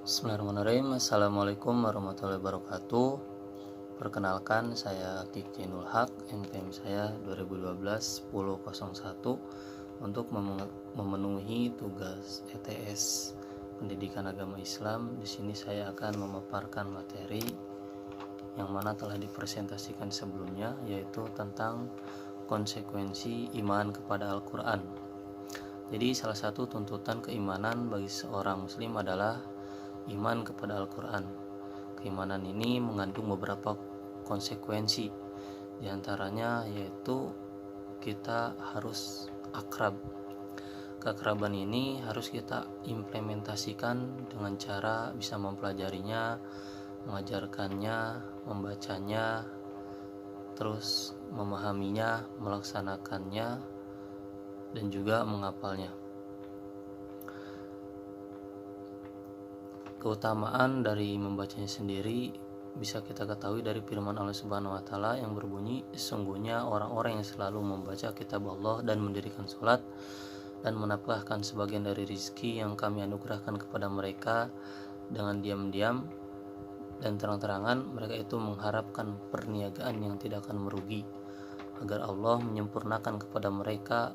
Bismillahirrahmanirrahim. Assalamualaikum warahmatullahi wabarakatuh. Perkenalkan, saya Kik Jainul Haq, NPM saya 2012-1001 untuk memenuhi tugas ETS Pendidikan Agama Islam. Di sini saya akan memaparkan materi yang mana telah dipresentasikan sebelumnya, yaitu tentang konsekuensi iman kepada Al-Quran. Jadi salah satu tuntutan keimanan bagi seorang muslim adalah iman kepada Al-Quran. Keimanan ini mengandung beberapa konsekuensi. Di antaranya yaitu kita harus akrab. Keakraban ini harus kita implementasikan dengan cara bisa mempelajarinya, mengajarkannya, membacanya, terus memahaminya, melaksanakannya, dan juga menghafalnya. Keutamaan dari membacanya sendiri bisa kita ketahui dari firman Allah Subhanahu wa taala yang berbunyi, sesungguhnya orang-orang yang selalu membaca kitab Allah dan mendirikan sholat dan menafkahkan sebagian dari rizki yang kami anugerahkan kepada mereka dengan diam-diam dan terang-terangan, mereka itu mengharapkan perniagaan yang tidak akan merugi, agar Allah menyempurnakan kepada mereka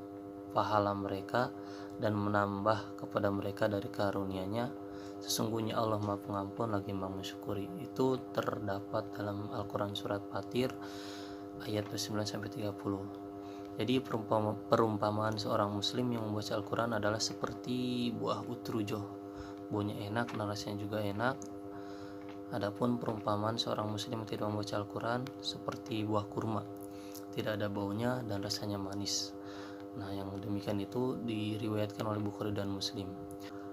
pahala mereka dan menambah kepada mereka dari karunia-Nya. Sesungguhnya Allah Maha Pengampun lagi Maha Mensyukuri. Itu terdapat dalam Al-Quran surat Fatir ayat 29-30. Jadi perumpamaan seorang muslim yang membaca Al-Quran adalah seperti buah utrujo. Baunya enak, narasinya juga enak. Adapun perumpamaan seorang muslim yang tidak membaca Al-Quran seperti buah kurma, tidak ada baunya dan rasanya manis. Nah, yang demikian itu diriwayatkan oleh Bukhari dan Muslim.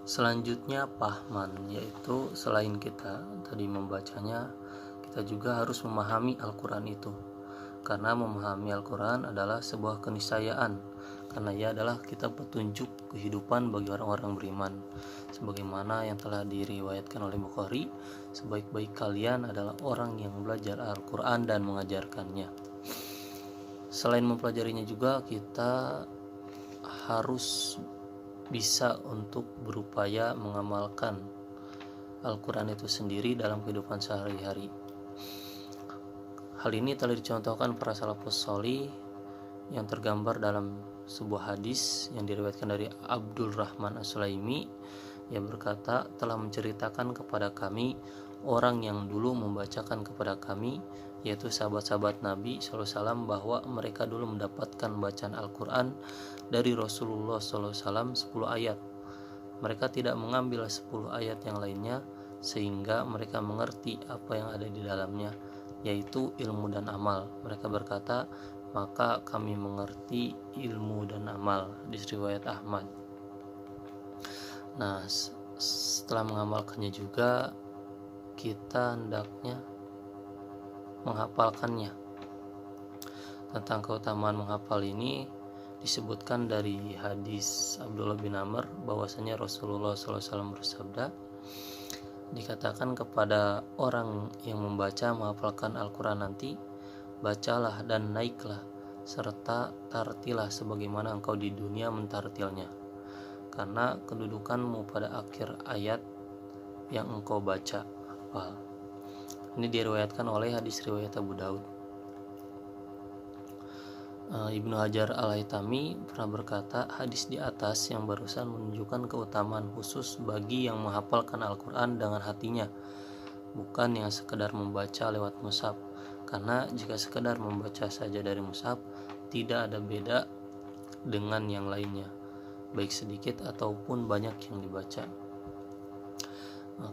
Selanjutnya pahman, yaitu selain kita tadi membacanya, kita juga harus memahami Al-Quran itu. Karena memahami Al-Quran adalah sebuah keniscayaan, karena ia adalah kitab petunjuk kehidupan bagi orang-orang beriman. Sebagaimana yang telah diriwayatkan oleh Bukhari, sebaik-baik kalian adalah orang yang belajar Al-Quran dan mengajarkannya. Selain mempelajarinya juga kita harus bisa untuk berupaya mengamalkan Al-Quran itu sendiri dalam kehidupan sehari-hari. Hal ini telah dicontohkan para salafus sholih yang tergambar dalam sebuah hadis yang diriwayatkan dari Abdul Rahman As-Sulaimi yang berkata, telah menceritakan kepada kami orang yang dulu membacakan kepada kami, yaitu sahabat-sahabat Nabi SAW, bahwa mereka dulu mendapatkan bacaan Al-Quran dari Rasulullah SAW 10 ayat. Mereka tidak mengambil 10 ayat yang lainnya sehingga mereka mengerti apa yang ada di dalamnya, yaitu ilmu dan amal. Mereka berkata, maka kami mengerti ilmu dan amal, di riwayat Ahmad. Nah, setelah mengamalkannya juga kita hendaknya menghafalkannya. Tentang keutamaan menghafal ini disebutkan dari hadis Abdullah bin Amr bahwasanya Rasulullah SAW bersabda, dikatakan kepada orang yang membaca menghafalkan Al-Quran nanti, bacalah dan naiklah serta tartilah sebagaimana engkau di dunia mentartilnya, karena kedudukanmu pada akhir ayat yang engkau baca. Ini diriwayatkan oleh hadis riwayat Abu Daud. Ibnu Hajar Al-Haytami pernah berkata, hadis di atas yang barusan menunjukkan keutamaan khusus bagi yang menghafalkan Al-Quran dengan hatinya, bukan yang sekedar membaca lewat mushaf. Karena jika sekedar membaca saja dari mushaf, tidak ada beda dengan yang lainnya, baik sedikit ataupun banyak yang dibaca.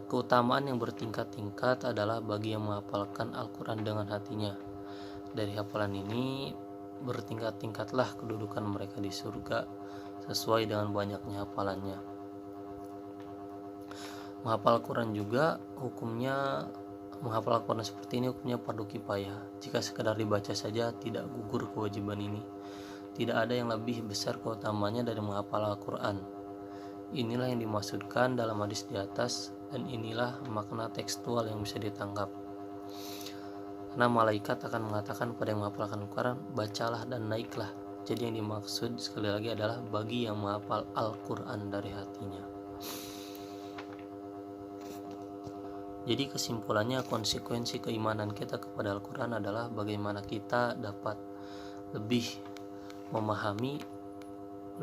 Keutamaan yang bertingkat-tingkat adalah bagi yang menghafalkan Al-Quran dengan hatinya. Dari hafalan ini bertingkat-tingkatlah kedudukan mereka di surga sesuai dengan banyaknya hafalannya. Menghafal Al-Quran juga hukumnya, menghafal Al-Quran seperti ini hukumnya fardu kifayah. Jika sekedar dibaca saja tidak gugur kewajiban ini. Tidak ada yang lebih besar keutamaannya dari menghafal Al-Quran. Inilah yang dimaksudkan dalam hadis di atas, dan inilah makna tekstual yang bisa ditangkap. Karena malaikat akan mengatakan pada yang menghafalkan Al-Quran, bacalah dan naiklah. Jadi yang dimaksud sekali lagi adalah bagi yang menghafal Al-Quran dari hatinya. Jadi kesimpulannya, konsekuensi keimanan kita kepada Al-Quran adalah bagaimana kita dapat lebih memahami,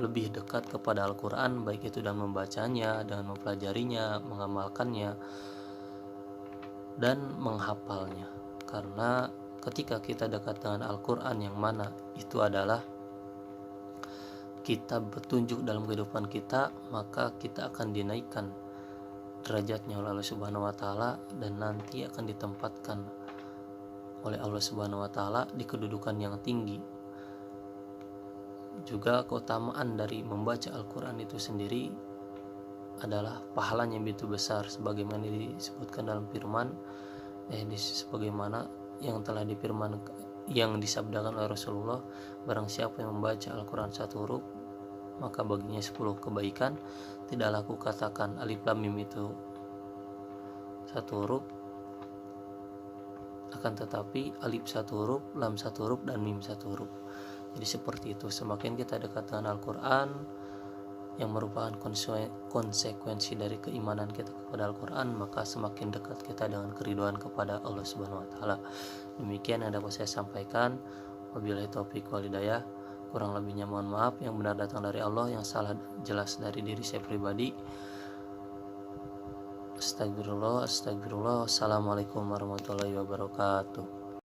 lebih dekat kepada Al-Quran, baik itu dengan membacanya, dengan mempelajarinya, mengamalkannya, dan menghafalnya. Karena ketika kita dekat dengan Al-Quran, yang mana itu adalah kita petunjuk dalam kehidupan kita, maka kita akan dinaikkan derajatnya oleh Allah Subhanahu wa taala, dan nanti akan ditempatkan oleh Allah Subhanahu wa taala di kedudukan yang tinggi. Juga keutamaan dari membaca Al-Quran itu sendiri adalah pahalanya begitu besar, sebagaimana disebutkan dalam firman, sebagaimana yang telah difirman, yang disabdakan oleh Rasulullah, barang siapa yang membaca Al-Quran satu huruf, maka baginya 10 kebaikan. Tidaklah aku katakan alif lam mim itu satu huruf, akan tetapi alif satu huruf, lam satu huruf, dan mim satu huruf. Jadi seperti itu, semakin kita dekat dengan Al-Quran, yang merupakan konsekuensi dari keimanan kita kepada Al-Quran, maka semakin dekat kita dengan keridhaan kepada Allah Subhanahu wa taala. Demikian yang dapat saya sampaikan. Wabillahi taufiq wal hidayah. Kurang lebihnya mohon maaf, yang benar datang dari Allah, yang salah jelas dari diri saya pribadi. Astagfirullah. Assalamualaikum warahmatullahi wabarakatuh.